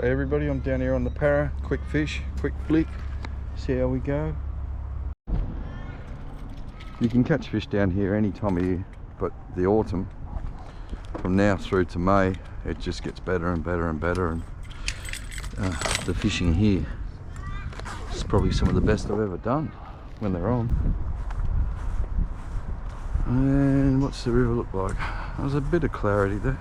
Hey everybody, I'm down here on the Parra. Quick fish, quick flick. See how we go. You can catch fish down here any time of year, but the autumn, from now through to May, it just gets better and better and better. And the fishing here is probably some of the best I've ever done when they're on. And what's the river look like? There's a bit of clarity there.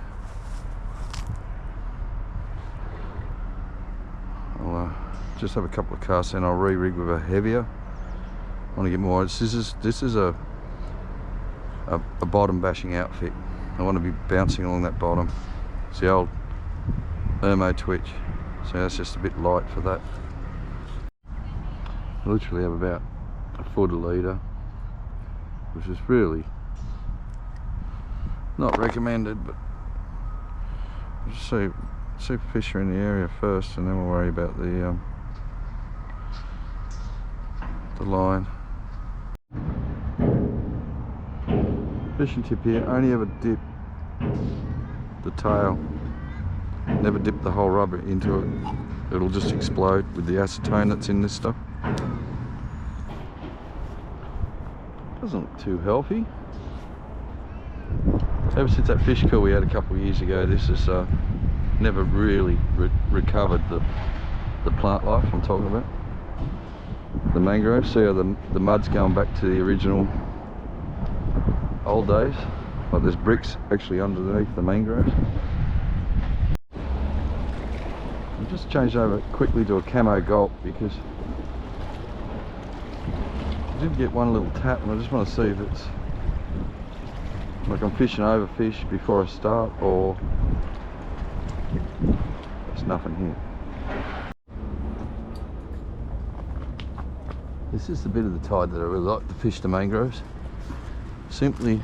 I'll just have a couple of casts and I'll re-rig with a heavier. I want to get more. This is a bottom bashing outfit. I want to be bouncing along that bottom. It's the old Ermo twitch, so that's just a bit light for that. I literally have about a foot a leader, which is really not recommended, but just see fish are in the area first, and then we'll worry about the line. Fishing tip here: only ever dip the tail, never dip the whole rubber into it. It'll just explode with the acetone that's in this stuff. Doesn't look too healthy. Ever since that fish kill we had a couple of years ago, this has never really recovered the plant life I'm talking about. The mangroves, see how the mud's going back to the original old days. Like there's bricks actually underneath the mangroves. I'll just change over quickly to a camo gulp because I did get one little tap and I just want to see if it's like I'm fishing over fish before I start, or there's nothing here. This is the bit of the tide that I really like to fish the mangroves, simply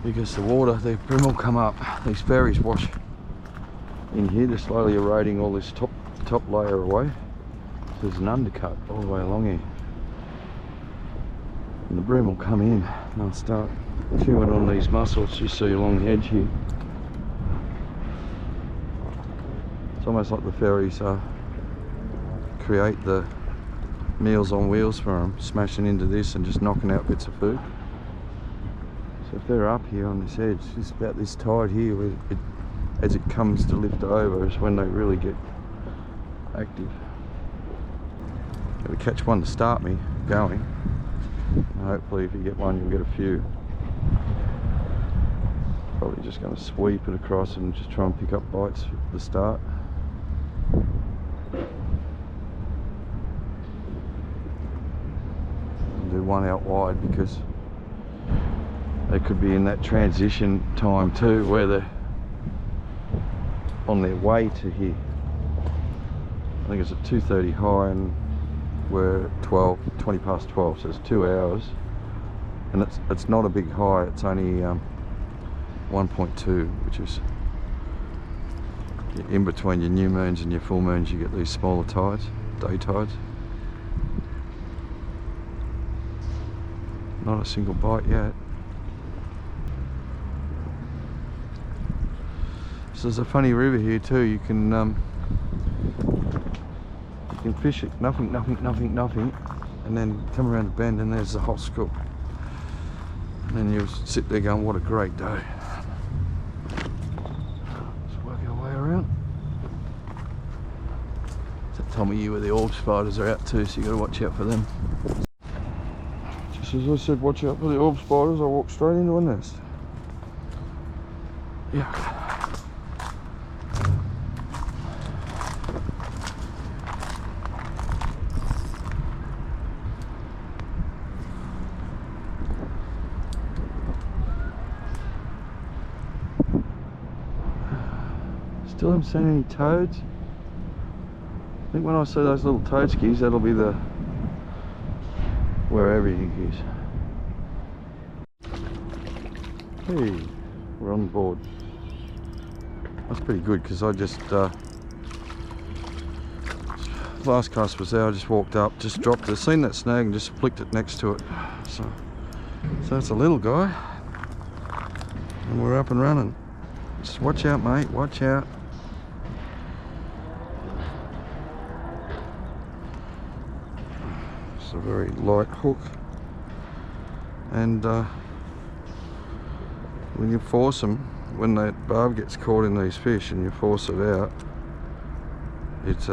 because the water, the brim will come up, these berries wash in here, they're slowly eroding all this top layer away. So there's an undercut all the way along here, and the brim will come in and I'll start chewing on these mussels you see along the edge here. It's almost like the ferries create the meals on wheels for them, smashing into this and just knocking out bits of food. So if they're up here on this edge, just about this tide here, where as it comes to lift over is when they really get active. Got to catch one to start me going. And hopefully if you get one you'll get a few. Probably just going to sweep it across and just try and pick up bites at the start. Do one out wide because they could be in that transition time too, where they're on their way to here. I think it's at 2:30 high and we're at 20 past 12, so it's 2 hours, and it's not a big high. It's only 1.2, which is in between your new moons and your full moons. You get these smaller tides, day tides. Not a single bite yet. So there's a funny river here too. You can fish it, nothing, and then come around the bend and there's the hot scoop. And then you sit there going, what a great day. Let's work our way around. It's that time of year where the orb spiders are out too, so you got to watch out for them. As I said, watch out for the orb spiders, I walked straight into a nest. Yeah. Still haven't seen any toads. I think when I see those little toad skis, that'll be the where everything is. Hey, we're on board. That's pretty good because I just last cast was there. I just walked up, just dropped it, seen that snag and just flicked it next to it. So it's a little guy, and we're up and running. Just watch out, mate. Watch out. Just a very light hook, and when you force them, when that barb gets caught in these fish and you force it out, it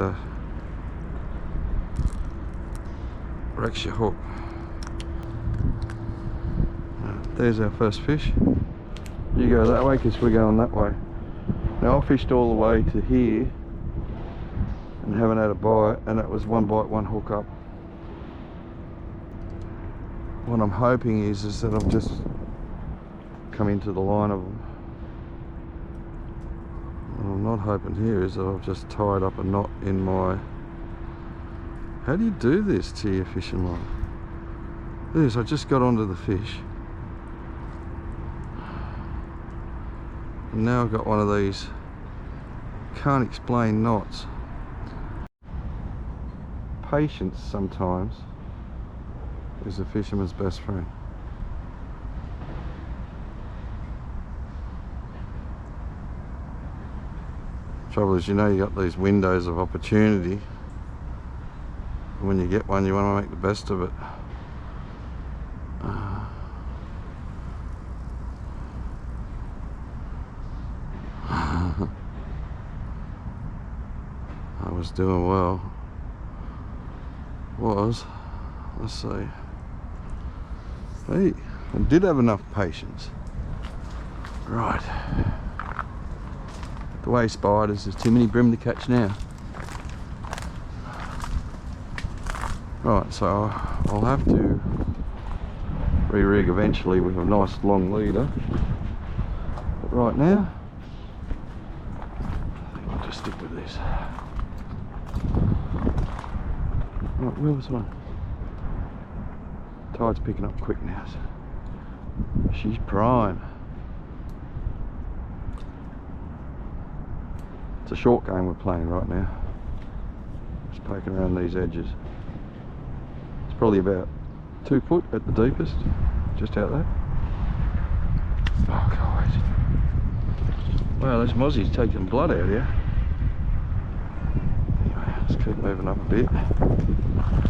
wrecks your hook. There's our first fish. You go that way because we're going that way. Now I fished all the way to here and haven't had a bite, and that was one bite, one hook up. What I'm hoping is that I've just come into the line of them. What I'm not hoping here is that I've just tied up a knot in my... How do you do this to your fishing line? This, I just got onto the fish. And now I've got one of these can't explain knots. Patience sometimes is a fisherman's best friend. Trouble is, you know, you got these windows of opportunity. When you get one, you want to make the best of it. I was doing well. Let's see. Hey, I did have enough patience. Right. The way spiders, there's too many brim to catch now. Right, so I'll have to re-rig eventually with a nice long leader. But right now, I think I'll just stick with this. Right, where was one? Tide's picking up quick now, so she's prime. It's a short game we're playing right now. Just poking around these edges. It's probably about 2 foot at the deepest, just out there. Oh God! Wow, this mozzie's taking blood out here. Anyway, let's keep moving up a bit.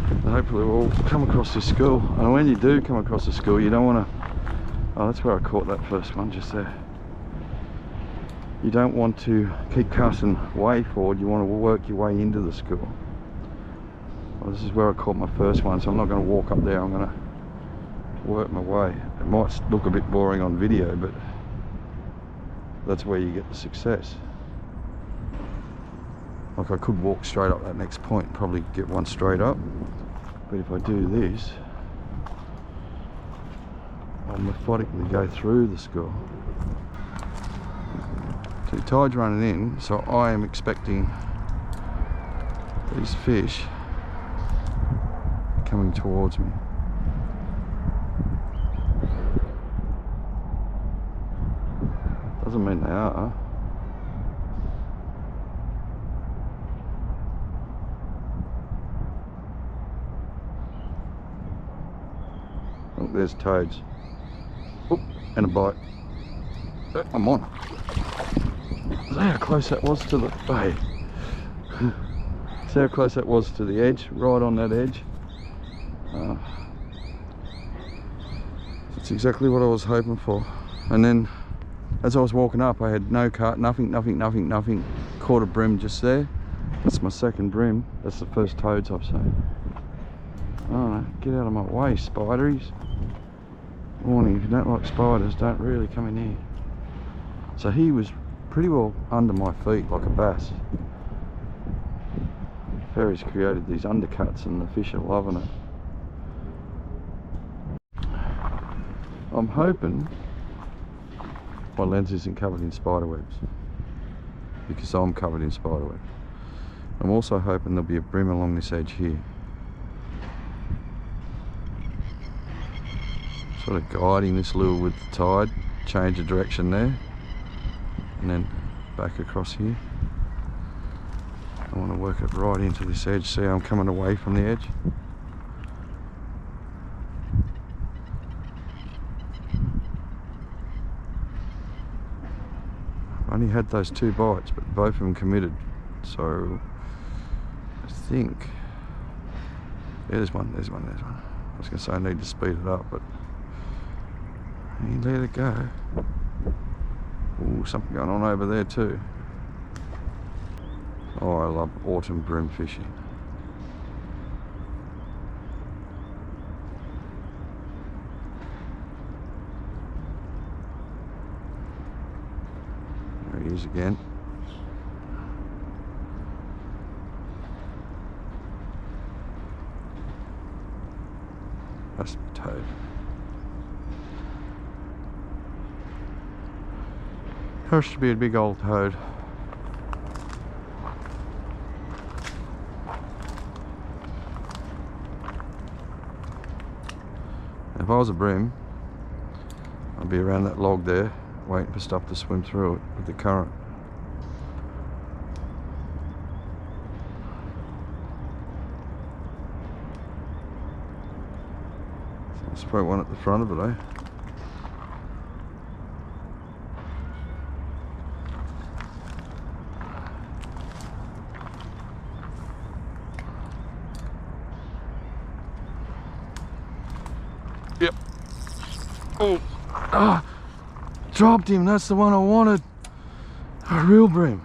And hopefully we'll come across this school. And when you do come across the school, you don't want to... Oh, that's where I caught that first one, just there. You don't want to keep casting way forward, you want to work your way into the school. Well, this is where I caught my first one, so I'm not going to walk up there, I'm going to work my way. It might look a bit boring on video, but that's where you get the success. Like, I could walk straight up that next point and probably get one straight up, but if I do this, I'll methodically go through the school. So the tide's running in, so I am expecting these fish coming towards me. Doesn't mean they are. Oh, there's toads. Oop, and a bite. I'm on. See how close that was to the... Hey. See how close that was to the edge, right on that edge. That's exactly what I was hoping for. And then, as I was walking up, I had no cart, nothing. Caught a brim just there. That's my second brim. That's the first toads I've seen. Oh, get out of my way, spideries. Warning, if you don't like spiders, don't really come in here. So he was pretty well under my feet like a bass. Ferry's created these undercuts and the fish are loving it. I'm hoping my lens isn't covered in spider webs, because I'm covered in spider webs. I'm also hoping there'll be a brim along this edge here. Sort of guiding this lure with the tide, change the direction there, and then back across here. I want to work it right into this edge. See how I'm coming away from the edge? I only had those 2 bites, but both of them committed. So I think Yeah, there's one. I was going to say I need to speed it up, but he let it go. Ooh, something going on over there too. Oh, I love autumn bream fishing. There he is again. That's a toad. Has to be a big old toad. If I was a bream, I'd be around that log there, waiting for stuff to swim through it with the current. So there's probably one at the front of it, eh? Yep. Oh, ah, dropped him. That's the one I wanted. A real bream.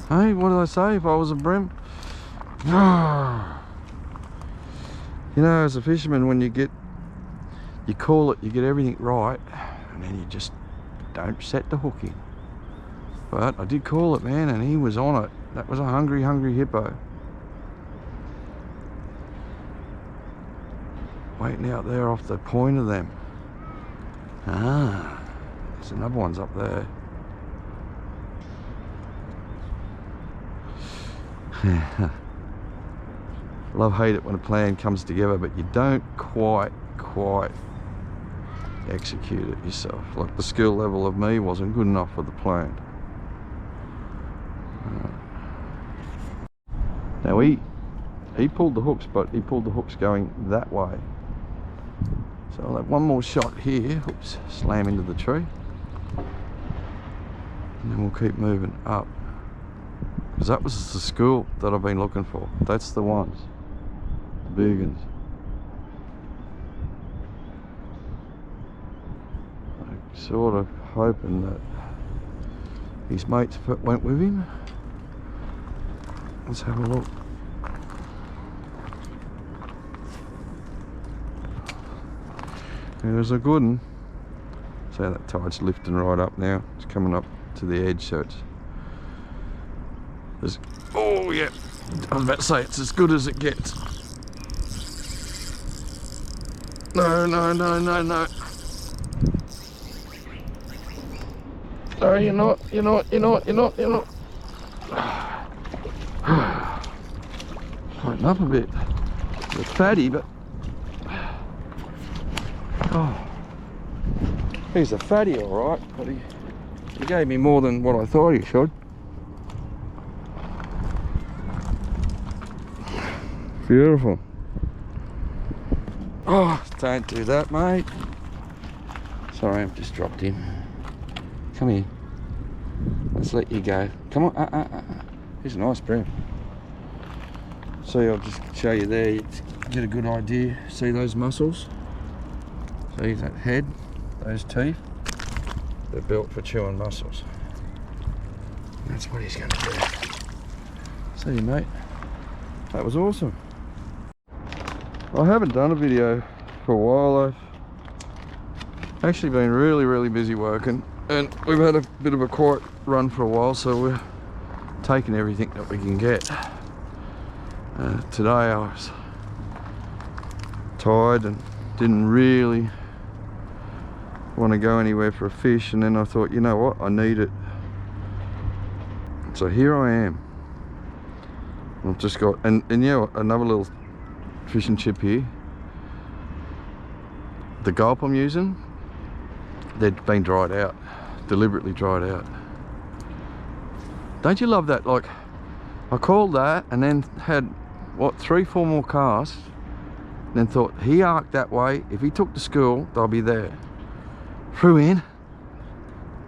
Hey, what did I say if I was a bream? You know, as a fisherman, when you call it, you get everything right, and then you just don't set the hook in. But I did call it, man, and he was on it. That was a hungry hippo. Waiting out there off the point of them. Ah, there's another one's up there. Love hate it when a plan comes together, but you don't quite execute it yourself. Like the skill level of me wasn't good enough for the plan. Now he pulled the hooks, but he pulled the hooks going that way. So I'll have one more shot here. Oops, slam into the tree. And then we'll keep moving up. Because that was the school that I've been looking for. That's the ones. The big ones. I'm sort of hoping that his mates went with him. Let's have a look. There's a good one. See how that tide's lifting right up now. It's coming up to the edge, so it's... Oh yeah, I was about to say it's as good as it gets. No. No, you're not. Tighten up a bit. It's fatty, but... Oh, he's a fatty, all right, but he gave me more than what I thought he should. Beautiful. Oh, don't do that, mate. Sorry, I've just dropped him. Come here. Let's let you go. Come on. He's a nice bream. See, I'll just show you there. You get a good idea. See those muscles? See that head, those teeth, they're built for chewing mussels. That's what he's going to do. See you, mate. That was awesome. I haven't done a video for a while. I've actually been really busy working, and we've had a bit of a quiet run for a while, so we're taking everything that we can get. Today I was tired and didn't really want to go anywhere for a fish, and then I thought, you know what, I need it. So here I am. I've just got, and yeah, another little fishing chip here. The gulp I'm using, they'd been dried out, deliberately dried out. Don't you love that? Like, I called that and then had, what, 3-4 more casts, then thought, he arced that way, if he took to school, they'll be there. Threw in,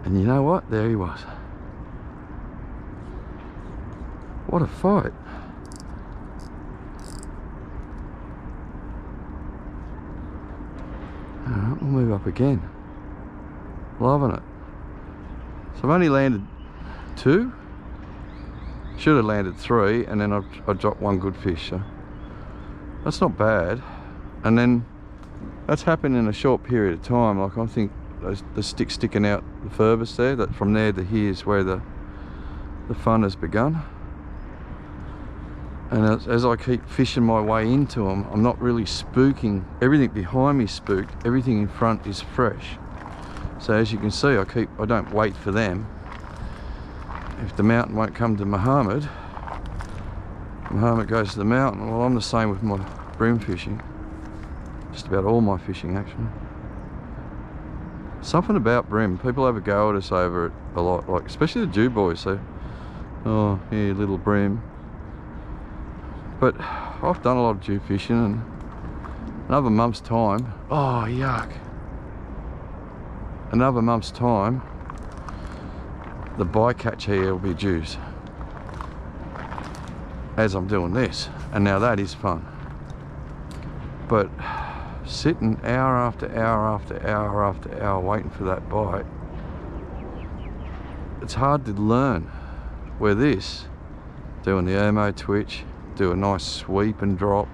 and you know what? There he was. What a fight. Alright, we'll move up again. Loving it. So I've only landed 2. Should have landed 3, and then I dropped 1 good fish. So that's not bad. And then that's happened in a short period of time. Like I think the stick sticking out the furthest there, that from there to here is where the fun has begun. And as I keep fishing my way into them, I'm not really spooking. Everything behind me is spooked, everything in front is fresh. So as you can see, I don't wait for them. If the mountain won't come to Muhammad goes to the mountain. Well, I'm the same with my bream fishing. Just about all my fishing, actually. Something about bream, people have a go at us over it a lot, like especially the Jew boys. So, oh, yeah, little bream. But I've done a lot of Jew fishing, and another month's time, oh yuck, another month's time, the bycatch here will be Jews as I'm doing this, and now that is fun. But sitting hour after hour after hour after hour waiting for that bite, it's hard to learn. Where this, doing the Ermo twitch, do a nice sweep and drop,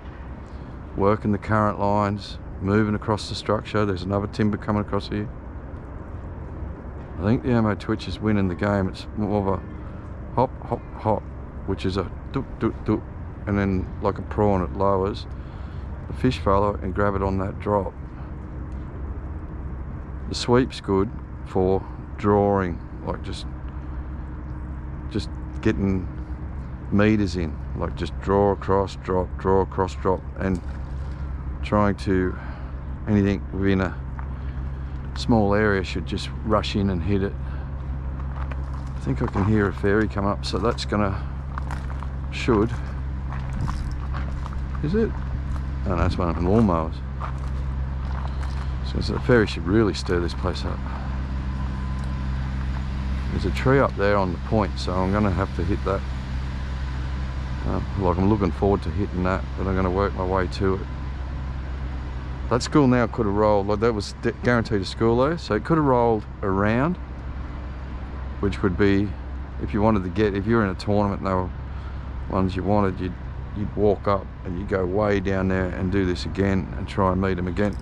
working the current lines, moving across the structure. There's another timber coming across here. I think the Ermo twitch is winning the game. It's more of a hop, hop, hop, which is a doop, doop, doop, and then like a prawn it lowers. The fish follow and grab it on that drop. The sweep's good for drawing, like just getting meters in, like just draw across, drop, draw across, drop, and trying to, anything within a small area should just rush in and hit it. I think I can hear a ferry come up, so that's gonna, should, is it? Oh, that's one of the lawnmowers. So the ferry should really stir this place up. There's a tree up there on the point, so I'm gonna have to hit that. Like I'm looking forward to hitting that, but I'm gonna work my way to it. That school now could have rolled, like that was guaranteed a school there, so it could have rolled around, which would be, if you wanted to get, if you're in a tournament and they were ones you wanted, you'd walk up and you'd go way down there and do this again and try and meet them again.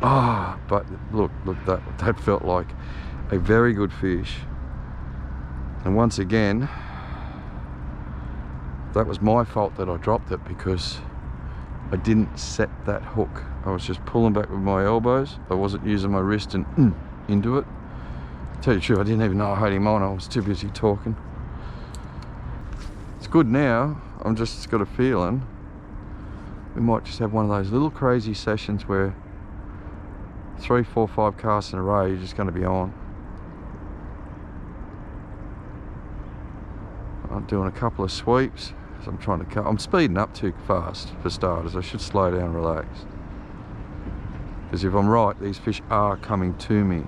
Ah, but look, that felt like a very good fish. And once again, that was my fault that I dropped it, because I didn't set that hook. I was just pulling back with my elbows. I wasn't using my wrist and into it. To tell you the truth, I didn't even know I had him on. I was too busy talking. It's good now. I'm just got a feeling we might just have one of those little crazy sessions where 3, 4, 5 casts in a row, you're just going to be on. I'm doing a couple of sweeps. I'm trying to cut. I'm speeding up too fast for starters. I should slow down and relax. Because if I'm right, these fish are coming to me.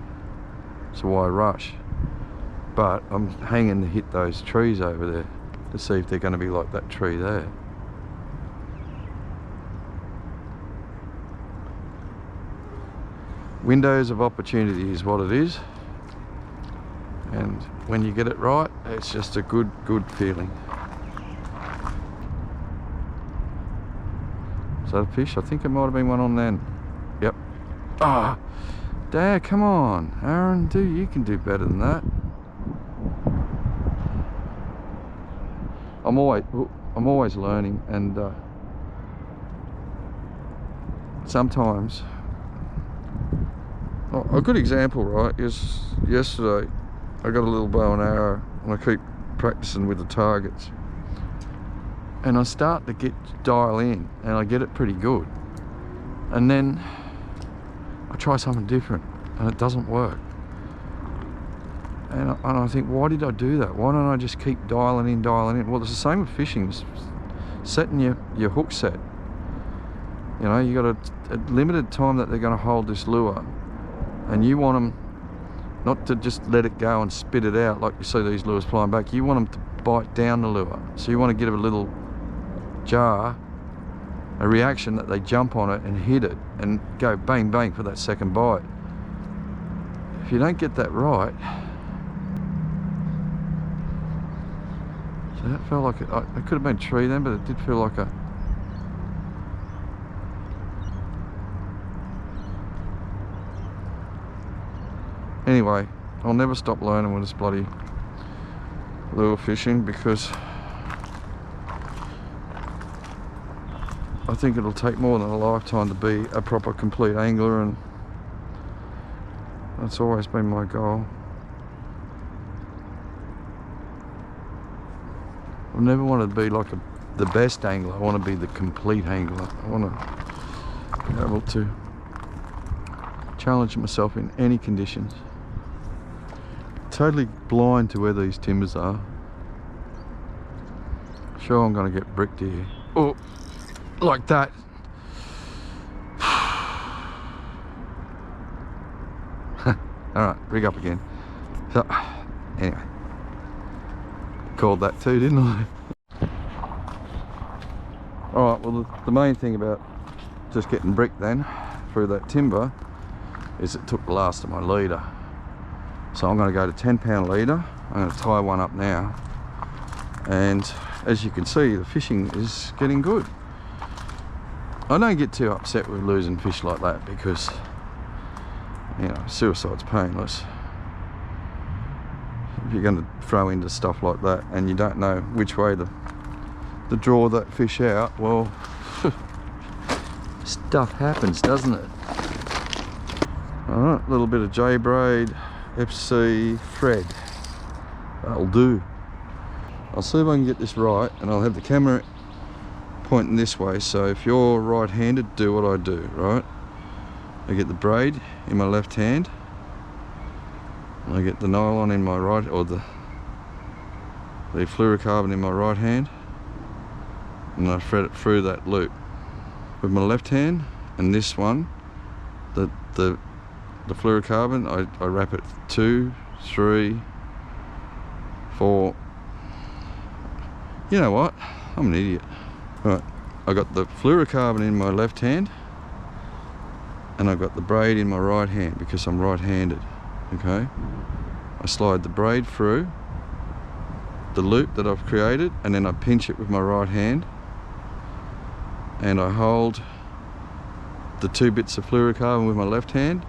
So why rush? But I'm hanging to hit those trees over there to see if they're going to be like that tree there. Windows of opportunity is what it is. And when you get it right, it's just a good feeling. Is that a fish? I think it might have been one on then. Yep. Ah, Dad, come on, Aaron, you can do better than that. I'm always learning, and sometimes. A good example, right, is yesterday I got a little bow and arrow, and I keep practicing with the targets. And I start to dial in, and I get it pretty good. And then I try something different, and it doesn't work. And I think, why did I do that? Why don't I just keep dialing in? Well, it's the same with fishing. It's setting your hook set. You know, you got a limited time that they're going to hold this lure, and you want them not to just let it go and spit it out like you see these lures flying back. You want them to bite down the lure. So you want to give it a little jar a reaction that they jump on it and hit it and go bang bang for that second bite. If you don't get that right, so that felt like it could have been a tree then, but it did feel like a, anyway, I'll never stop learning with this bloody lure fishing, because I think it'll take more than a lifetime to be a proper complete angler, and that's always been my goal. I've never wanted to be like the best angler. I want to be the complete angler. I want to be able to challenge myself in any conditions. Totally blind to where these timbers are. Sure, I'm going to get bricked here. Oh, like that. Alright, rig up again. So, anyway. Called that too, didn't I? Alright, well the main thing about just getting bricked then through that timber is it took the last of my leader. So I'm going to go to 10-pound leader. I'm going to tie one up now. And as you can see, the fishing is getting good. I don't get too upset with losing fish like that, because, you know, suicide's painless. If you're going to throw into stuff like that and you don't know which way to draw that fish out, well, stuff happens, doesn't it? Alright, a little bit of J-braid, FC thread. That'll do. I'll see if I can get this right, and I'll have the camera pointing this way, so if you're right-handed, do what I do, right? I get the braid in my left hand, and I get the nylon in my right, or the fluorocarbon in my right hand, and I thread it through that loop with my left hand. And this one, the fluorocarbon, I wrap it 2, 3, 4. You know what? I'm an idiot. Right, I got the fluorocarbon in my left hand, and I've got the braid in my right hand because I'm right-handed. Okay, I slide the braid through the loop that I've created, and then I pinch it with my right hand, and I hold the 2 bits of fluorocarbon with my left hand,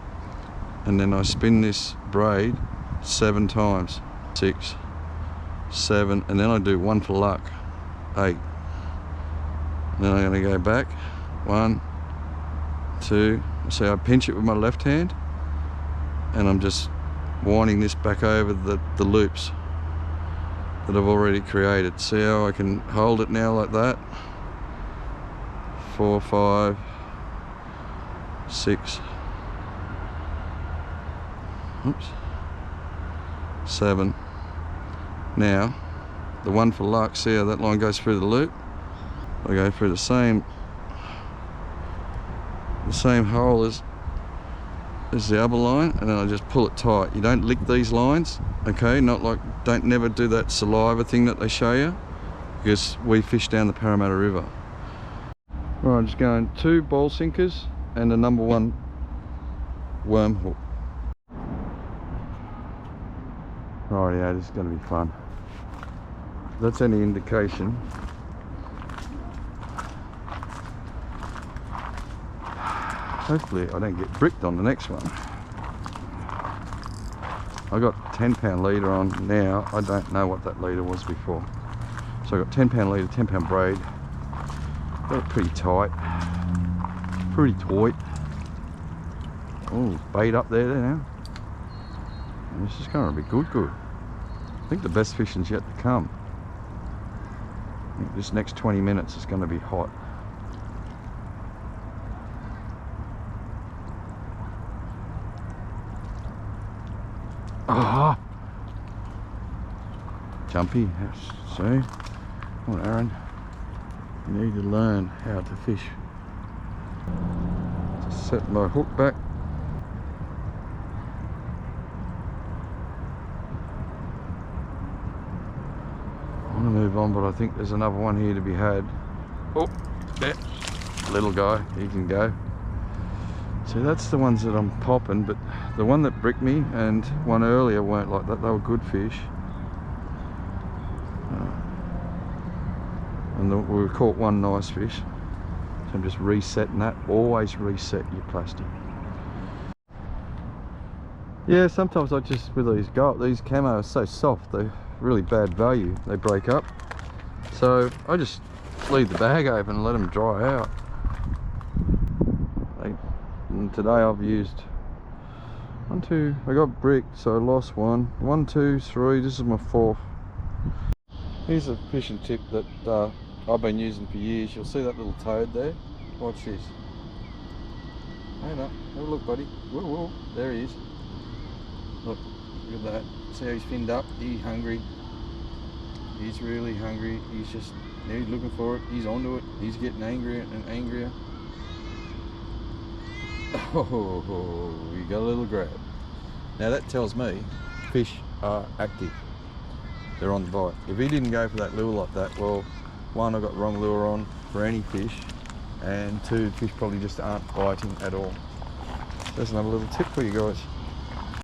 and then I spin this braid 7 times. 6, 7, and then I do 1 for luck, 8. And then I'm going to go back 1, 2. So I pinch it with my left hand, and I'm just winding this back over the loops that I've already created. See how I can hold it now like that? 4, 5, 6, oops, 7. Now the 1 for luck, see how that line goes through the loop? I go through the same hole as the other line, and then I just pull it tight. You don't lick these lines, okay? Not like, don't never do that saliva thing that they show you, because we fish down the Parramatta River. Right, just going 2 ball sinkers and a number 1 worm hook. Right, yeah, this is going to be fun. If that's any indication, hopefully I don't get bricked on the next one. I got 10-pound leader on now. I don't know what that leader was before. So I got 10-pound leader, 10-pound braid. Got it pretty tight. Pretty tight. Oh, bait up there now. And this is going to be good. I think the best fishing's yet to come. I think this next 20 minutes is going to be hot. Ah, jumpy. So, come on, Aaron. You need to learn how to fish. Just set my hook back. I want to move on, but I think there's another one here to be had. Oh, there. little guy, he can go. See, that's the ones that I'm popping, but the one that bricked me and one earlier weren't like that. They were good fish. And we caught one nice fish. So I'm just resetting that. Always reset your plastic. Yeah, sometimes I just, with these camo are so soft, they're really bad value. They break up. So I just leave the bag open and let them dry out. And today I've used one, two, I got bricked, so I lost one. 1, 2, 3, this is my 4th. Here's a fishing tip that I've been using for years. You'll see that little toad there. Watch this. Hang on, have a look, buddy. Whoa, whoa, there he is. Look at that. See how he's finned up? He's hungry. He's really hungry. He's looking for it. He's onto it. He's getting angrier and angrier. Oh, you got a little grab. Now that tells me fish are active. They're on the bite. If he didn't go for that lure like that, well, 1, I got the wrong lure on for any fish, and 2, fish probably just aren't biting at all. There's another little tip for you guys.